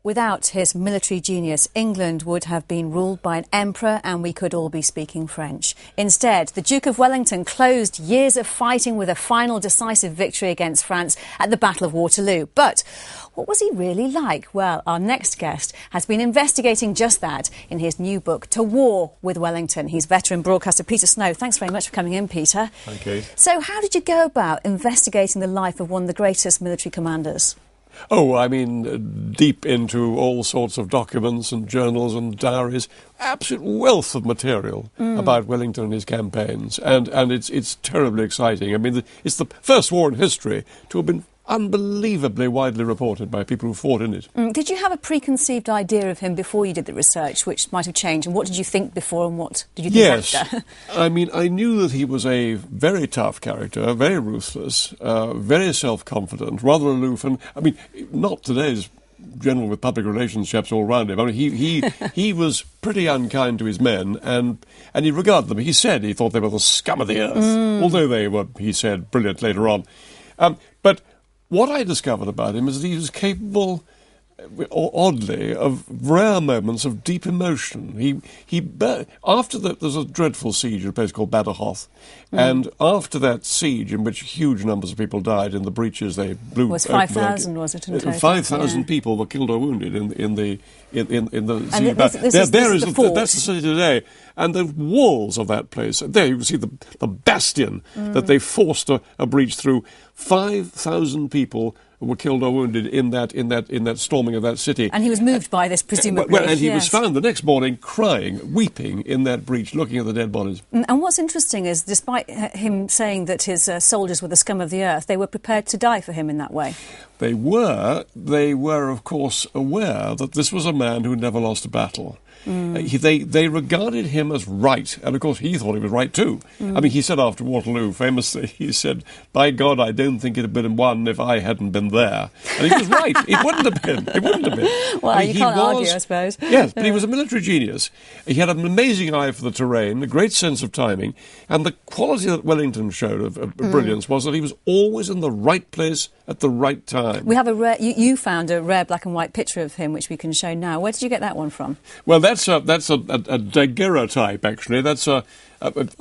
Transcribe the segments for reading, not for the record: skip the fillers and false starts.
without his military genius, England would have been ruled by an emperor and we could all be speaking French. Instead, the Duke of Wellington closed years of fighting with a final decisive victory against France at the Battle of Waterloo. But what was he really like? Well, our next guest has been investigating just that in his new book, To War with Wellington. He's veteran broadcaster Peter Snow. Thanks very much for coming in, Peter. Thank you. So how did you go about investigating the life of one of the greatest military commanders? Oh, I mean, deep into all sorts of documents and journals and diaries. Absolute wealth of material about Wellington and his campaigns. And it's terribly exciting. I mean, it's the first war in history to have been unbelievably widely reported by people who fought in it. Did you have a preconceived idea of him before you did the research, which might have changed? And what did you think before and what did you think after? I mean, I knew that he was a very tough character, very ruthless, very self-confident, rather aloof, and, I mean, not today's general with public relations chaps all round him. I mean, he was pretty unkind to his men, and he regarded them. He said he thought they were the scum of the earth, although they were, he said, brilliant later on. But what I discovered about him is that he was capable, oddly, of rare moments of deep emotion. After there was a dreadful siege at a place called Battle and after that siege, in which huge numbers of people died in the breaches they blew, it was 5,000, was it? In total? 5,000 people were killed or wounded in the siege. And that's the city today, and the walls of that place. There you can see the bastion that they forced a breach through. 5,000 people were killed or wounded in that storming of that city. And he was moved by this, presumably. Well, and he was found the next morning crying, weeping in that breach, looking at the dead bodies. And what's interesting is, despite him saying that his soldiers were the scum of the earth, they were prepared to die for him in that way. They were, of course, aware that this was a man who never lost a battle. They regarded him as right, and of course he thought he was right too. I mean, he said after Waterloo, famously, he said, "By God, I don't think it had been won if I hadn't been there." And he was right. It wouldn't have been. It wouldn't have been. Well, you can't argue, I suppose. Yes, but he was a military genius. He had an amazing eye for the terrain, a great sense of timing, and the quality that Wellington showed of brilliance was that he was always in the right place at the right time. We have a rare. You found a rare black and white picture of him, which we can show now. Where did you get that one from? Well, that's a daguerreotype, actually. That's a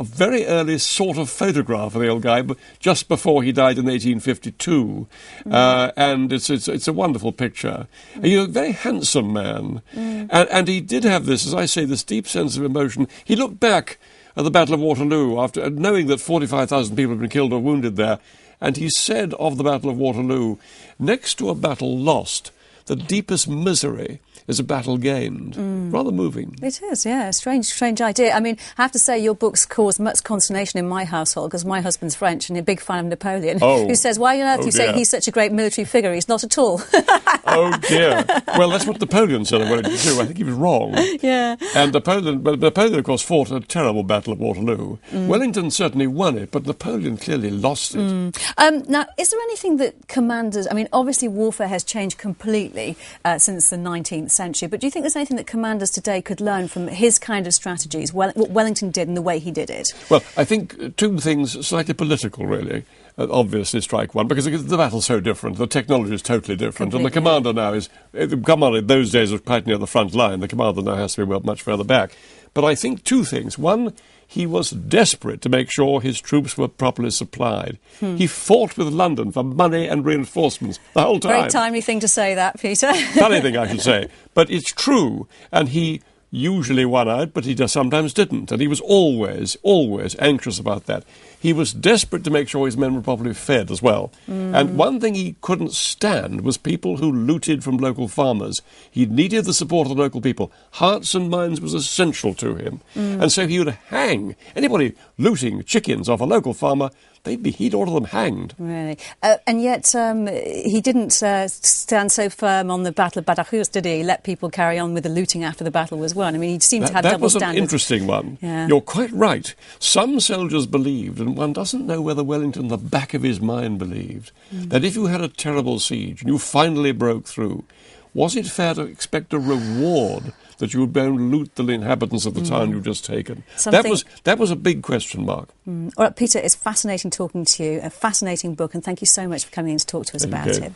very early sort of photograph of the old guy, but just before he died in 1852. And it's a wonderful picture. He's a very handsome man. And he did have this, as I say, this deep sense of emotion. He looked back at the Battle of Waterloo, after knowing that 45,000 people had been killed or wounded there, and he said of the Battle of Waterloo, "Next to a battle lost, the deepest misery is a battle gained." Rather moving. It is, yeah. Strange idea. I mean, I have to say your books caused much consternation in my household because my husband's French and a big fan of Napoleon, who says, "Why on earth you say he's such a great military figure? He's not at all." Oh, dear. Well, that's what Napoleon said of Wellington too. I think he was wrong. Yeah. And Napoleon, of course, fought a terrible battle at Waterloo. Wellington certainly won it, but Napoleon clearly lost it. Now, is there anything that commanders... I mean, obviously warfare has changed completely since the 19th century, but do you think there's anything that commanders today could learn from his kind of strategies, what Wellington did and the way he did it? Well, I think two things, slightly political, really, obviously strike one, because the battle's so different, the technology is totally different, and the commander now is... The commander in those days was quite near the front line. The commander now has to be much further back. But I think two things. One, he was desperate to make sure his troops were properly supplied. He fought with London for money and reinforcements the whole time. Very timely thing to say that, Peter. Funny thing, I should say. But it's true. And he usually won out, but he just sometimes didn't. And he was always anxious about that. He was desperate to make sure his men were properly fed as well. And one thing he couldn't stand was people who looted from local farmers. He needed the support of the local people. Hearts and minds was essential to him. And so he would hang anybody looting chickens off a local farmer. He'd order them hanged. Really? And yet he didn't stand so firm on the Battle of Waterloo, did he? He let people carry on with the looting after the battle was won. I mean, he seemed to have double standards. That was an interesting one. Yeah. You're quite right. Some soldiers believed, and one doesn't know whether Wellington, in the back of his mind, believed, that if you had a terrible siege and you finally broke through, was it fair to expect a reward that you would go and loot the inhabitants of the town you've just taken? That was a big question mark. All right, Peter, it's fascinating talking to you, a fascinating book, and thank you so much for coming in to talk to us about it.